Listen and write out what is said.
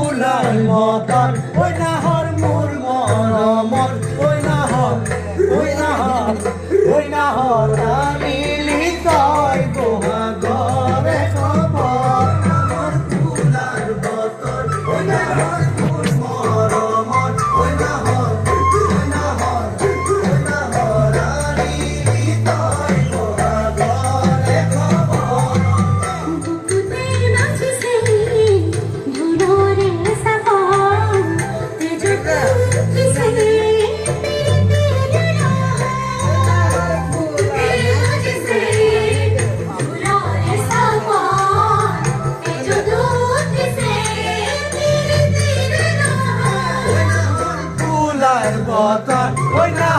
fuller মতন ওই নাহর মোর মরমর ওই নাহর আমি লিতয় বহাগরে খবর আমার ফুলার মতন ওই নাহর মোর মরমর ওই নাহর আমি লিতয় বহাগরে খবর বতন ওই না